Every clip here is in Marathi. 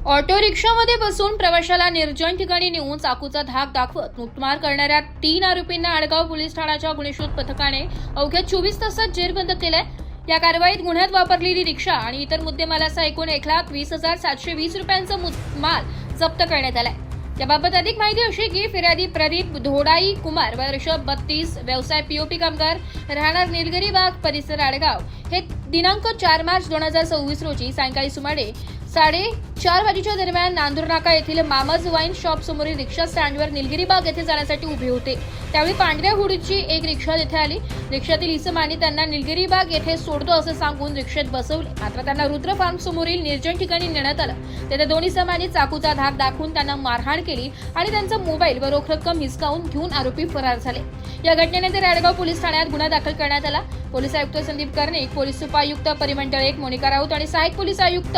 ऑटो रिक्षामध्ये बसून प्रवाशाला निर्जन ठिकाणी नेऊन चाकूचा धाक दाखवत लूटमार करणाऱ्या 3 आरोपींना आडगाव पोलीस ठाण्याच्या गुन्हे शोध पथकाने अवघ्या 24 तासात जेरबंद केलंय। या कारवाईत गुन्ह्यात वापरलेली रिक्षा आणि इतर मुद्देमालासह एकूण 1,20,720 रुपयांचा मुद्देमाल जप्त करण्यात आलाय। याबाबत अधिक माहिती अशी की फिर्यादी प्रदीप धोडाई कुमार वर्ष 32 व्यवसाय पीओपी कामगार राहणार निलगिरी बाग परिसर आडगाव हे दिनांक 4 मार्च 2024 रोजी सायंकाळी सुमारे 4:30 वाजेच्या दरम्यान नांदूर नाका येथील मामाज वाईन शॉप समोरील रिक्षा स्टँडवर निलगिरी बाग येथे जाण्यासाठी उभे होते। त्यावेळी पांढऱ्या हुडीची एक रिक्षा येथे आली। रिक्षातील इसमाने त्यांना निलगिरी बाग येथे सोडतो असे सांगून रिक्षेत बसवले, मात्र त्यांना रुद्र फार्म समोरील निर्जन ठिकाणी नेण्यात आलं। तेथे दोन्ही इसमाने चाकूचा धाक दाखवून त्यांना मारहाण केली आणि त्यांचा मोबाईल व रोख रक्कम हिसकावून घेऊन आरोपी फरार झाले। या घटनेनंतर आडगाव पोलीस ठाण्यात गुन्हा दाखल करण्यात आला। पोलीस आयुक्त संदीप कर्णिक, पोलीस उपायुक्त परिमंडळ 1 मोनिका राऊत आणि सहाय्यक पोलीस आयुक्त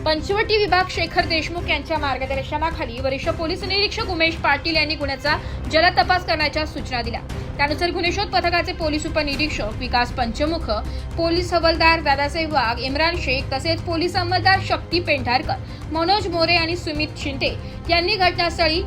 पंचवटी विभाग शेखर देशमुख यांच्या मार्गदर्शनाखाली वरिष्ठ पोलीस निरीक्षक उमेश पाटील यांनी गुन्ह्याचा जलद तपास करण्याच्या सूचना दिल्या। त्यानुसार गुन्हे शोध पथकाचे पोलीस उपनिरीक्षक विकास पंचमुख, पोलीस हवालदार दादासाहेब वाघ, इम्रान शेख तसेच पोलीस अंमलदार शक्ती पेंढारकर, मनोज मोरे आणि सुमित शिंदे यांनी घटनास्थळी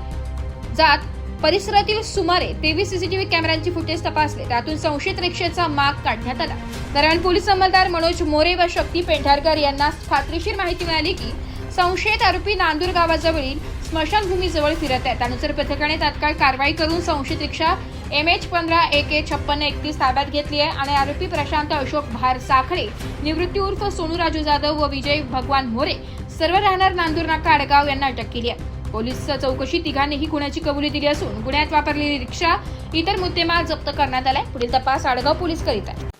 जात परिसरातील सुमारे 23 सीसीटीव्ही कॅमेऱ्यांची फुटेज तपासले। त्यातून संशयित रिक्षेचा माग काढण्यात आला। दरम्यान पोलीस अंमलदार मनोज मोरे व शक्ती पेंढारकर यांना खात्रीशीर माहिती मिळाली की संशयित आरोपी नांदूर गावाजवळील स्मशानभूमीजवळ फिरत आहेत। त्यानुसार पथकाने तात्काळ कारवाई करून संशयित रिक्षा MH15 AK5631 ताब्यात घेतली आहे आणि आरोपी प्रशांत अशोक भार साखळे निवृत्ती उर्फ सोनू राजू जाधव व विजय भगवान मोरे सर्व राहणार नांदूर नाका आडगाव यांना अटक केली आहे। पोलीस चौकशी तिघांनीही गुन्ह्याची कबुली दिली असून गुन्ह्यात वापरलेली रिक्षा इतर मुद्देमाल जप्त करण्यात आलाय। पुढील तपास आडगाव पोलीस करीत आहेत।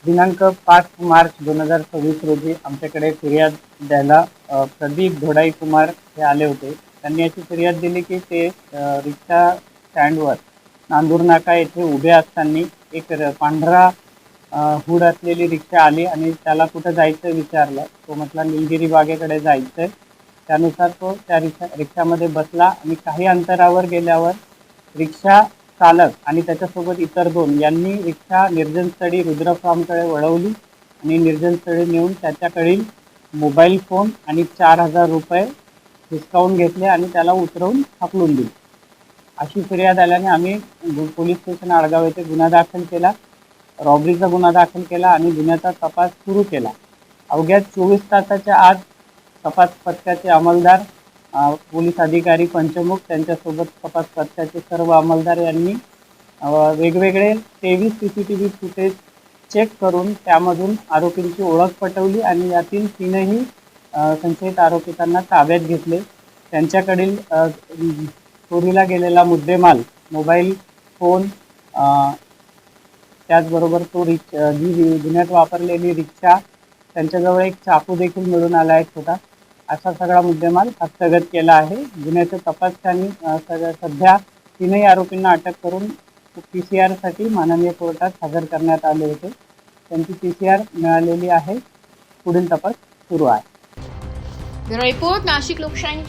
दिनांक 5 मार्च 2026 रोजी आमच्याकडे फिर्याद द्यायला प्रदीप धोडाई कुमार हे आले होते। त्यांनी याची फिर्याद दिली की ते रिक्षा स्टँडवर नांदूर नाका येथे उभे असताना एक पांढरा हुड असलेली रिक्षा आली आणि त्याला कुठं जायचं विचारलं। तो म्हटला निलगिरी बागेकडे जायचंय। त्यानुसार तो त्या रिक्षामध्ये बसला आणि काही अंतरावर गेल्यावर रिक्षा चालक आणि त्याच्यासोबत इतर 2 यांनी रिक्षा निर्जनस्थळी रुद्र फार्मकडे वळवली आणि निर्जनस्थळी नेऊन त्याच्याकडील मोबाईल फोन आणि 4,000 रुपये हिसकावून घेतले आणि त्याला उतरवून हाकलून दिले। अशी फिर्याद आल्याने आम्ही पोलीस स्टेशन आडगाव येथे गुन्हा दाखल केला, रॉबरीचा गुन्हा दाखल केला आणि गुन्ह्याचा तपास सुरू केला। अवघ्या 24 तासाच्या आत तपास पथकाचे अंमलदार, पोलीस अधिकारी पंचमुख त्यांच्यासोबत तपास पथकाचे सर्व अंमलदार यांनी वेगवेगळे 23 सीसीटीव्ही फुटेज चेक करून त्यामधून आरोपींची ओळख पटवली आणि यातील 3ही संशयित आरोपितांना ताब्यात घेतले। त्यांच्याकडील चोरीला गेलेला मुद्देमाल मोबाईल फोन, त्याचबरोबर तो जी गुन्ह्यात वापरलेली रिक्षा, त्यांच्याजवळ एक चाकू देखील मिळून आला आहे छोटा। असा सगळा मुद्देमाल हस्तगत केला आहे। गुन्ह्याच्या तपासाने सध्या 3ही आरोपींना अटक करून PCR साठी माननीय कोर्टात हजर करण्यात आले होते। त्यांची PCR मिळालेली आहे। पुढील तपास सुरू आहे। ब्युरो रिपोर्ट, नाशिक लोकशाही.